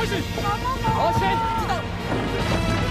算，我先知道。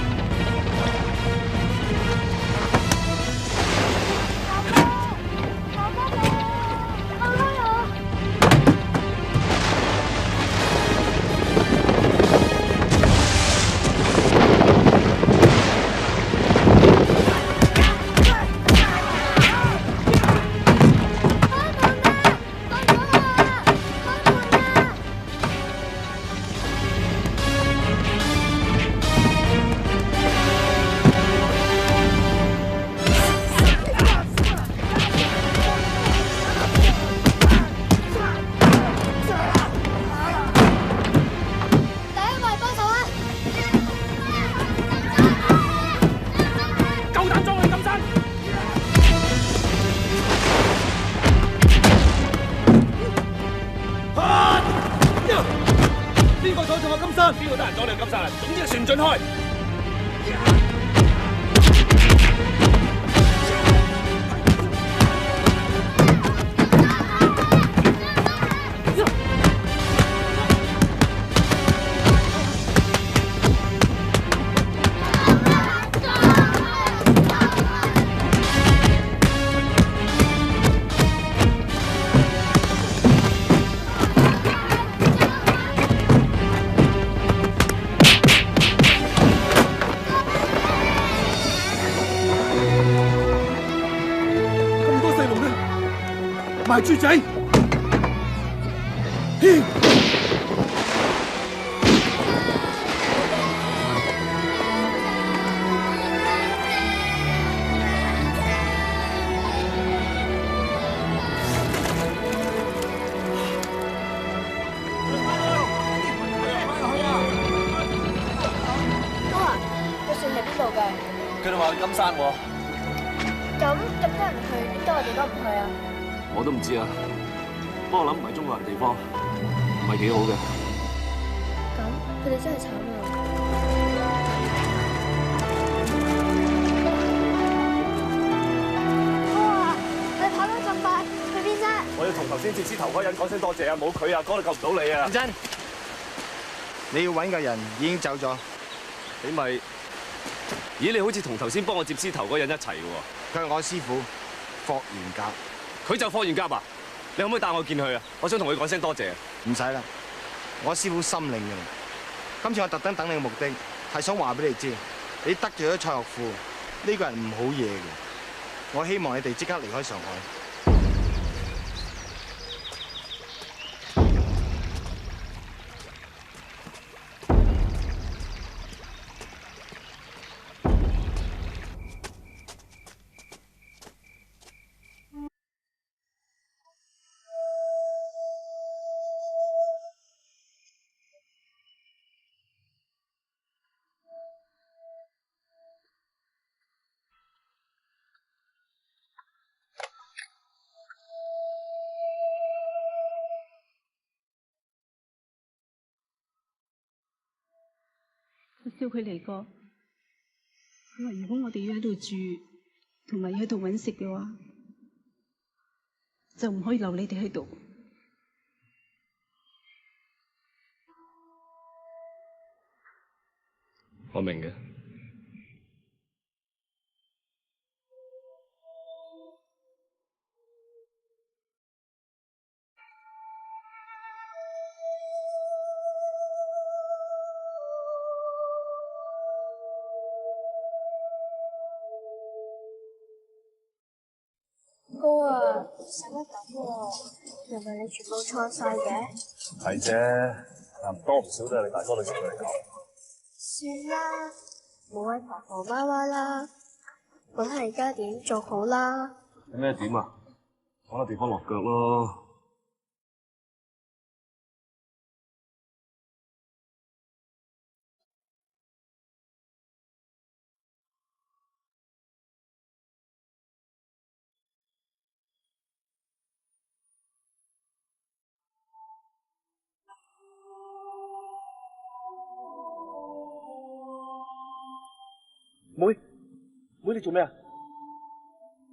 邊個阻住我金山？邊個得閒阻你金山？總之船盡開。賣豬仔，嘿！哥啊，個船喺邊度㗎？佢哋話去金山喎。咁多人去，點解我哋都唔去啊？我都唔知啊，不過我諗唔係中國人地方，唔係幾好嘅。咁佢哋真係慘啊！哥啊，你跑得咁快，去邊啫？我要同頭先接獅頭嗰人講聲多謝啊，冇佢啊，哥都救唔到你啊！認真，你要揾嘅人已經走咗，你咪，咦？你好似同頭先幫我接獅頭嗰人一齊嘅喎。佢係我師傅霍元甲。佢就霍元甲啊！你可唔可以帶我見佢啊？我想同佢講聲多謝。唔使啦，我師傅心領嘅。今次我特登等你嘅目的係想話俾你知，你得罪咗蔡學富呢個人唔好嘢嘅。我希望你哋即刻離開上海。我叫佢嚟過，佢話如果我哋要喺度住，同埋要喺度揾食嘅話，就唔可以留你哋喺度。我明嘅。哥啊，使乜咁喎？又唔係你全部錯晒嘅。係啫，唔多唔少都係你大哥你食佢嚟搞。算啦，冇謂婆婆媽媽啦，本係家點做好啦。有咩點啊？搵個地方落腳咯。妹，你做咩啊？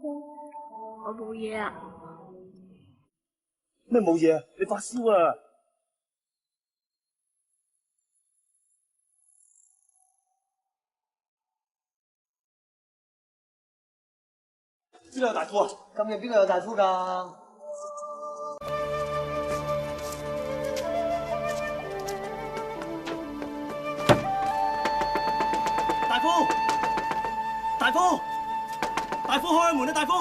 我冇嘢啊。咩冇嘢啊？你發燒啊！邊度有大夫啊？今日邊度有大夫㗎？大夫！大夫！大夫開門啊！大夫！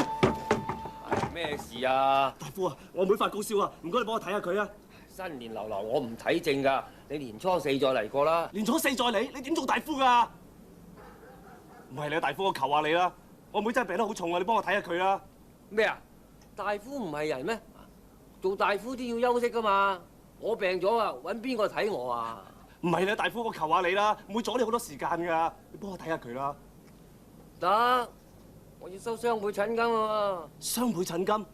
咩事啊？大夫啊，我妹發高燒啊，唔該你幫我睇下佢啊！新年流流我唔睇症㗎，你年初四再嚟過啦。年初四再嚟，你點做大夫㗎？唔係你啊，大夫，我求下你啦！我妹真係病得好重啊，你幫我睇下佢啦！咩啊？大夫唔係人咩？做大夫都要休息㗎嘛。我病咗啊，揾邊個睇我啊？唔係你大夫，我求下你啦，唔會阻你好多時間㗎，你幫我睇下佢啦。得，我要收雙倍診金喎。雙倍診金？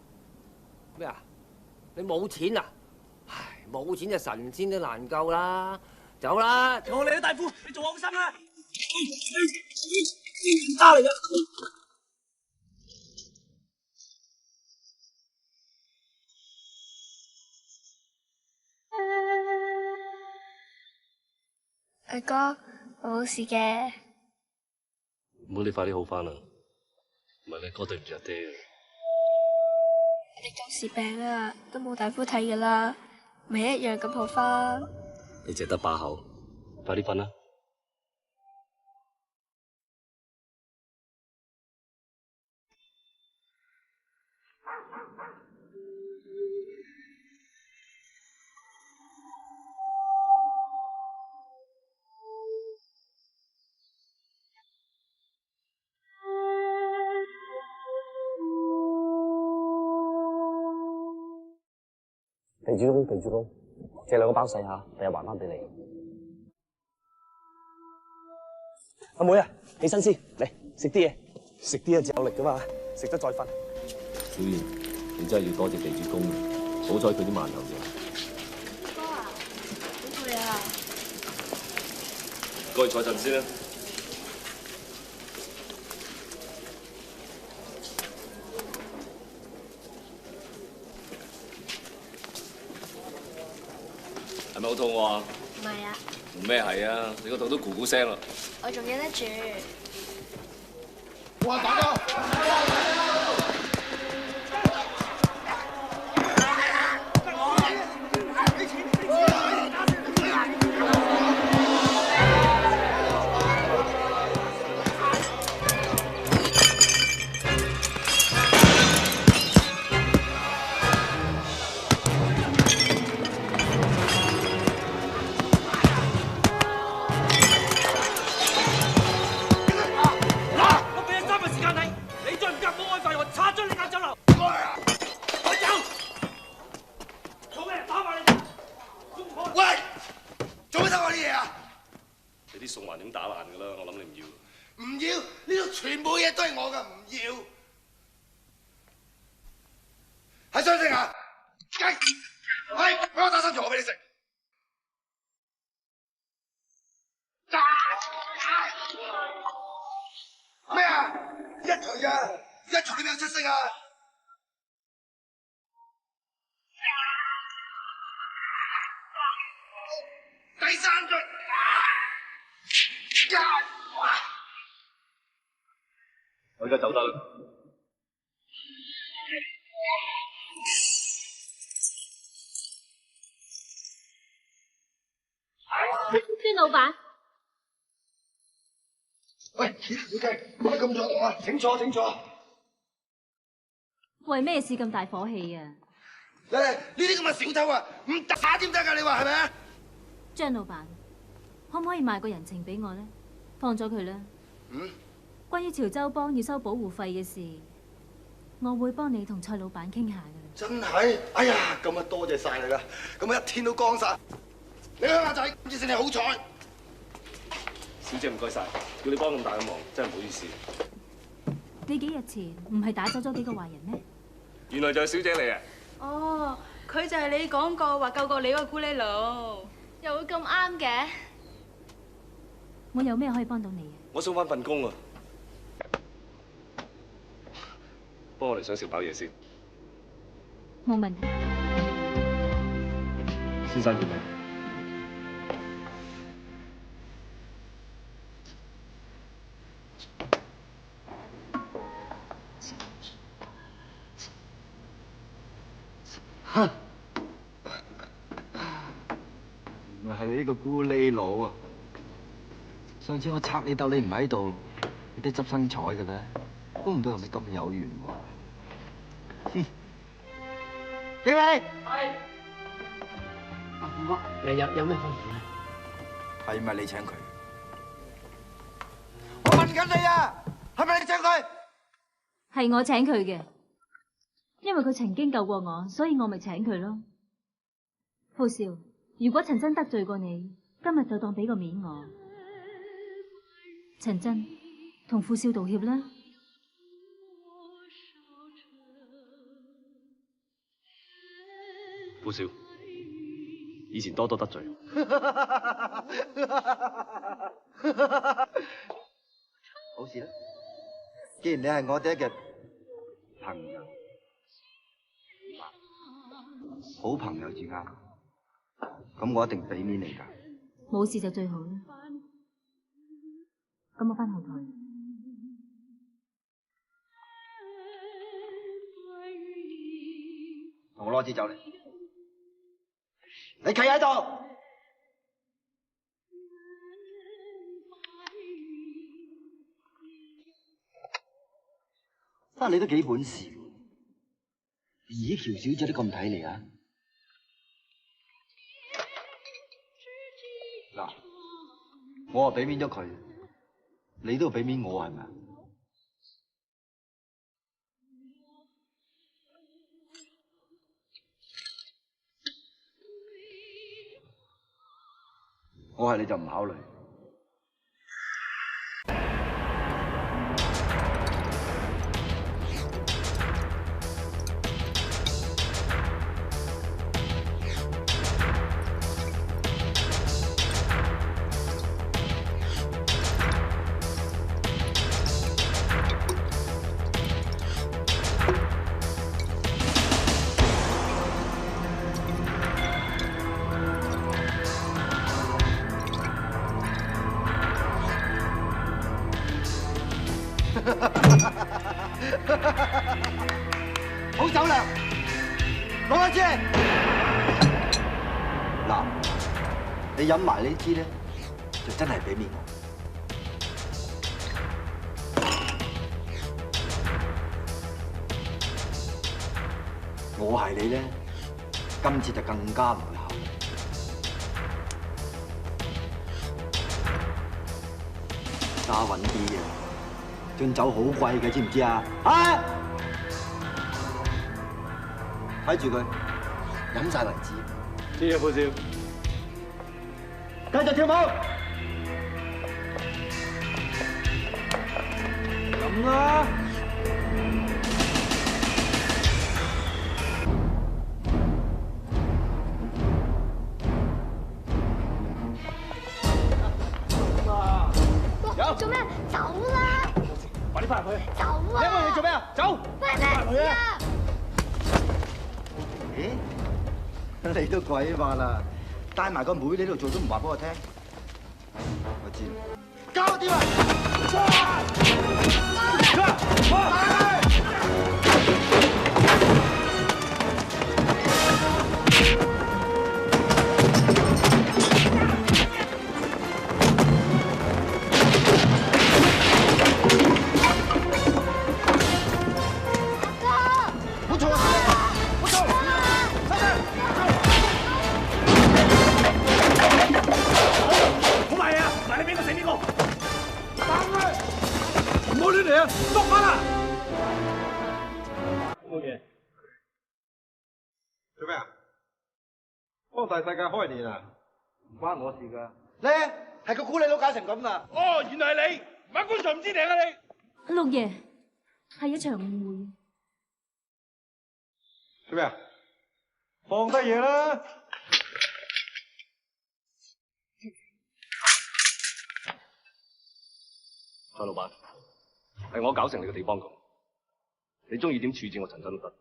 咩啊？你冇錢啊？唉，冇錢就神仙都難救啦。走啦！我嚟啦，大夫，你做我好心啦！渣嚟㗎！阿哥，我冇事嘅。唔好你快啲好翻啦，唔係你哥對唔住阿爹嘅。你舊時病啊，都冇大夫睇㗎啦，咪一樣咁好翻。你淨得把口，快啲瞓啦。肥豬公，肥豬公，借兩個包細下，第日還翻俾你。阿妹啊，起身先，嚟食啲嘢，食啲嘢至有力噶嘛，食得再瞓。小燕，你真係要多謝地主公，好彩佢啲饅頭啫。哥啊，好攰啊！過去坐陣先啦。係咪好肚餓啊？唔係啊，唔咩係啊？你個肚都咕咕聲啦。我仲忍得住。哇！大哥！你啲餸還點打爛㗎啦？我諗你唔要。唔要，呢度全部嘢都係我㗎，唔要。係想食啊？係，俾我打生菜我俾你食。咩啊？一錘咋？一錘你邊有出聲啊？第三錘。我而家走得啦。孫老闆，喂，小姐，乜咁阻我啊？請坐，請坐。為咩事咁大火氣啊？呢啲咁嘅小偷啊，唔打點得㗎？你話係咪啊？張老闆，可唔可以賣個人情俾我呢？放咗佢啦。關於潮州幫要收保護費嘅事，我會幫你同蔡老闆傾下㗎啦。真係，哎呀，咁啊多謝晒你啦，咁啊一天都光晒。你鄉下仔，今次算你好彩。小姐唔該晒，叫你幫咁大嘅忙，真係唔好意思。你幾日前唔係打走咗幾個壞人咩？原來就係小姐嚟啊！哦，佢就係你講過話救過你嗰個咕喱佬，又會咁啱嘅。我有咩可以幫到你啊？我想翻份工啊！幫我嚟想食飽嘢先。冇問題。先生叫咩？原來係你呢個咕喱佬啊！上次我拆你竇，你唔喺度，你都執生彩嘅啦，估唔到同你咁有緣喎。哼！經理，係。唔該，你有咩吩咐咧？係咪你請佢？我問緊你啊，係咪你請佢？係我請佢嘅，因為佢曾經救過我，所以我咪請佢咯。富少，如果陳真得罪過你，今日就當俾個面我。陳真，同富少道歉啦。富少，以前多多得罪。好事啦，既然你係我哋嘅朋友，好朋友至啱，咁我一定俾面你㗎。冇事就最好啦。咁我返後台。同我攞支酒嚟，你企喺度。真係你都幾本事喎，連喬小姐都咁睇你啊！嗱，我啊俾面咗佢，你都要俾面我係咪啊？我係你就唔考慮。好酒量，攞一支嚟。嗱，你飲埋呢支咧，就真係俾面我。我係你咧，今次就更加唔會後悔。揸穩啲啊！樽酒好貴嘅，知唔知啊？啊！睇住佢，飲晒為止。知啊，富少。繼續跳舞。咁啦。有做咩？走啦！快啲翻入去。走啊！你一個人做咩啊？走！喂咩啊？咦？你都鬼話啦！帶埋個妹你呢度做都唔話俾我聽。我知啦。交掂啊！做咩啊？幫大世界開年啊？唔關我事㗎。咧係個咕喱佬搞成咁㗎。哦，原來係你，馬官場唔知定啊你。六爺，係一場誤會。做咩啊？放低嘢啦！蔡老闆，係我搞成你個地方咁，你中意點處置我陳真都得。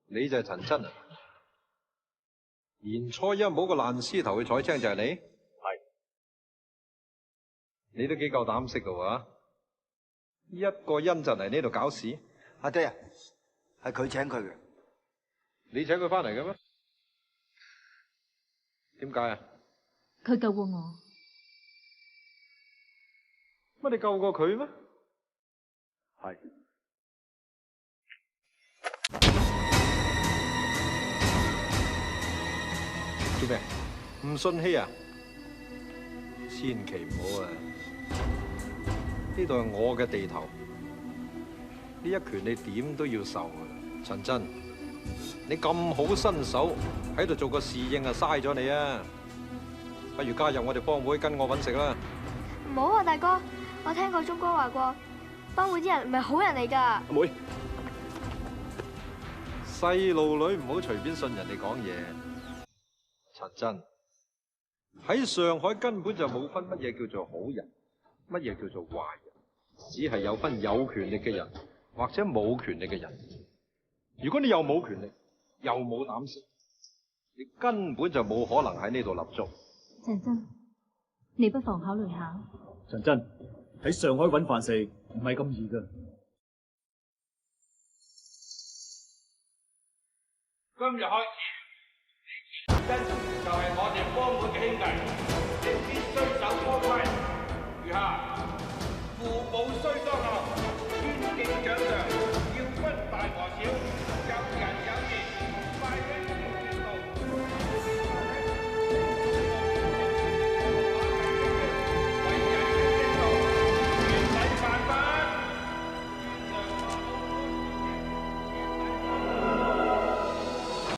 你就係陳真啊？年初一冇個爛獅頭去採青就係你？係。你都幾夠膽識㗎喎！一個陰疾嚟呢度搞事。阿爹啊，係佢請佢嘅。你請佢翻嚟嘅咩？點解啊？佢救過我。乜你救過佢咩？係。做咩？唔信氣啊？千祈唔好啊！呢度係我嘅地頭，呢一拳你點都要受噶啦。陳真，你咁好身手喺度做個侍應啊，嘥咗你啊！不如加入我哋幫會，跟我搵食啦。唔好啊，大哥，我聽過鐘哥話過，幫會啲人唔係好人嚟㗎。阿妹，細路女唔好隨便信人哋講嘢。陳真，喺上海根本就冇分乜嘢叫做好人，乜嘢叫做壞人，只係有分有權力嘅人或者冇權力嘅人。如果你又冇權力，又冇膽識，你根本就冇可能喺呢度立足。陳真，你不妨考慮下。陳真，喺上海揾飯食唔係咁易㗎。今日開始，陳真就係我哋幫會嘅兄弟，你必須守科規。餘下